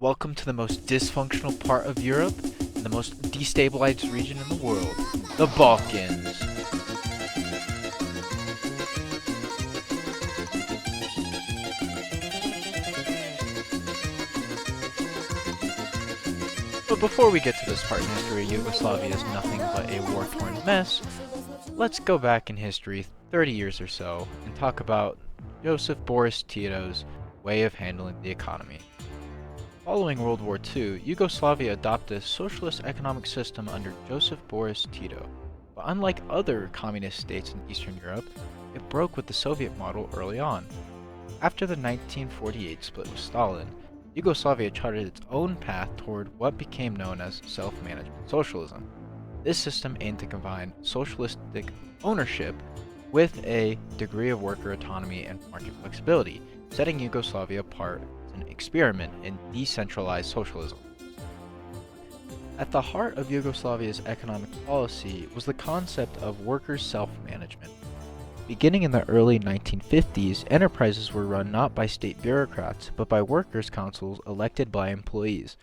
Welcome to the most dysfunctional part of Europe and the most destabilized region in the world, the Balkans. But before we get to this part in history, Yugoslavia is nothing but a war-torn mess. Let's go back in history 30 years or so and talk about Joseph Boris Tito's way of handling the economy. Following World War II, Yugoslavia adopted a socialist economic system under Joseph Boris Tito. But unlike other communist states in Eastern Europe, it broke with the Soviet model early on. After the 1948 split with Stalin, Yugoslavia charted its own path toward what became known as self-management socialism. This system aimed to combine socialistic ownership with a degree of worker autonomy and market flexibility, setting Yugoslavia apart as an experiment in decentralized socialism. At the heart of Yugoslavia's economic policy was the concept of worker self-management. Beginning in the early 1950s, enterprises were run not by state bureaucrats, but by workers' councils elected by employees.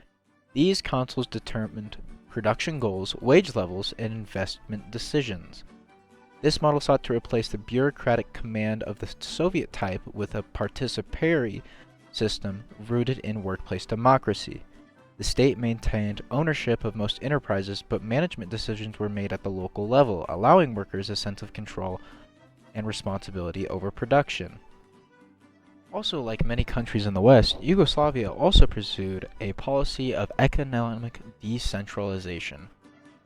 These councils determined production goals, wage levels, and investment decisions. This model sought to replace the bureaucratic command of the Soviet type with a participatory system rooted in workplace democracy. The state maintained ownership of most enterprises, but management decisions were made at the local level, allowing workers a sense of control and responsibility over production. Also, like many countries in the West, Yugoslavia also pursued a policy of economic decentralization.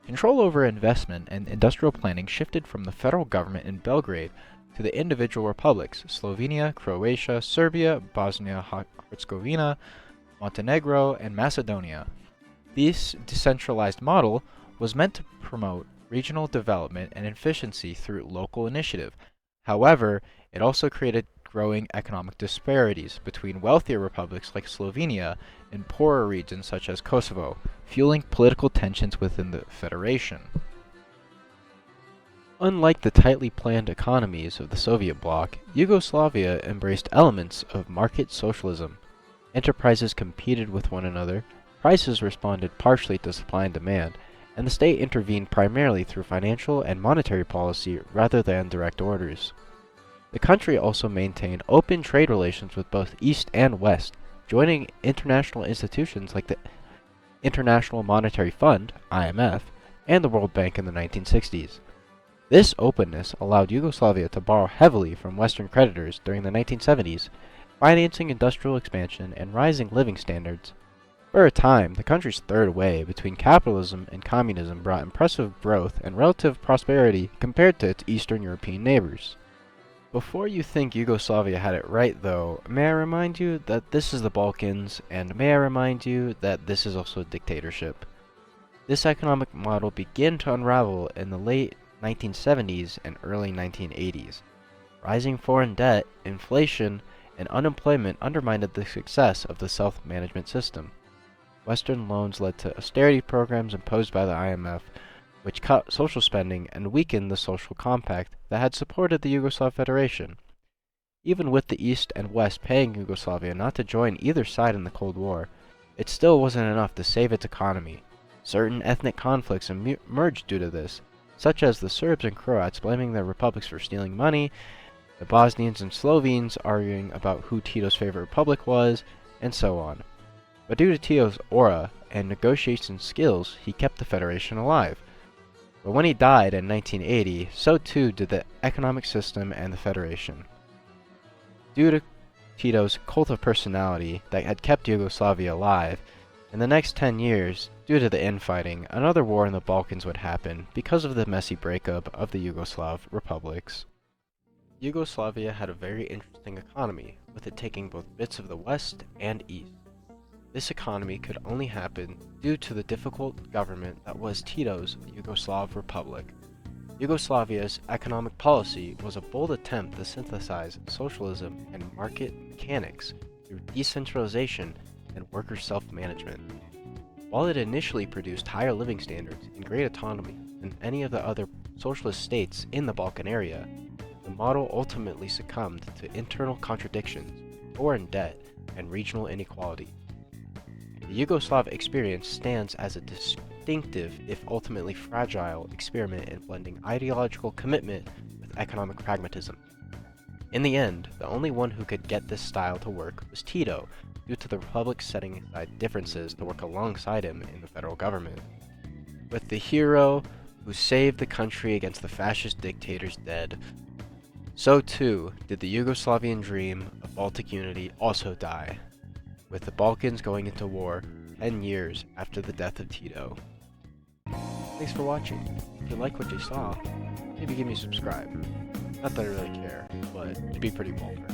Control over investment and industrial planning shifted from the federal government in Belgrade to the individual republics, Slovenia, Croatia, Serbia, Bosnia-Herzegovina, Montenegro, and Macedonia. This decentralized model was meant to promote regional development and efficiency through local initiative. However, it also created growing economic disparities between wealthier republics like Slovenia and poorer regions such as Kosovo, fueling political tensions within the federation. Unlike the tightly planned economies of the Soviet bloc, Yugoslavia embraced elements of market socialism. Enterprises competed with one another, prices responded partially to supply and demand, and the state intervened primarily through financial and monetary policy rather than direct orders. The country also maintained open trade relations with both East and West, joining international institutions like the International Monetary Fund, IMF, and the World Bank in the 1960s. This openness allowed Yugoslavia to borrow heavily from Western creditors during the 1970s, financing industrial expansion and rising living standards. For a time, the country's third way between capitalism and communism brought impressive growth and relative prosperity compared to its Eastern European neighbors. Before you think Yugoslavia had it right, though, may I remind you that this is the Balkans, and may I remind you that this is also a dictatorship. This economic model began to unravel in the late 1970s and early 1980s. Rising foreign debt, inflation, and unemployment undermined the success of the self-management system. Western loans led to austerity programs imposed by the IMF, which cut social spending and weakened the social compact that had supported the Yugoslav Federation. Even with the East and West paying Yugoslavia not to join either side in the Cold War, it still wasn't enough to save its economy. Certain ethnic conflicts emerged due to this, such as the Serbs and Croats blaming their republics for stealing money, the Bosnians and Slovenes arguing about who Tito's favorite republic was, and so on. But due to Tito's aura and negotiation skills, he kept the Federation alive. But when he died in 1980, so too did the economic system and the Federation. Due to Tito's cult of personality that had kept Yugoslavia alive, in the next 10 years, due to the infighting, another war in the Balkans would happen because of the messy breakup of the Yugoslav republics. Yugoslavia had a very interesting economy, with it taking both bits of the West and East. This economy could only happen due to the difficult government that was Tito's Yugoslav Republic. Yugoslavia's economic policy was a bold attempt to synthesize socialism and market mechanics through decentralization and worker self-management. While it initially produced higher living standards and great autonomy than any of the other socialist states in the Balkan area, the model ultimately succumbed to internal contradictions, foreign debt, and regional inequality. The The Yugoslav experience stands as a distinctive, if ultimately fragile, experiment in blending ideological commitment with economic pragmatism. In the end, the only one who could get this style to work was Tito, due to the Republic setting aside differences to work alongside him in the federal government. With the hero who saved the country against the fascist dictators dead, so too did the Yugoslavian dream of Baltic unity also die, with the Balkans going into war 10 years after the death of Tito. Thanks for watching. If you like what you saw, maybe give me a subscribe. Not that I really care, but it'd be pretty vulgar.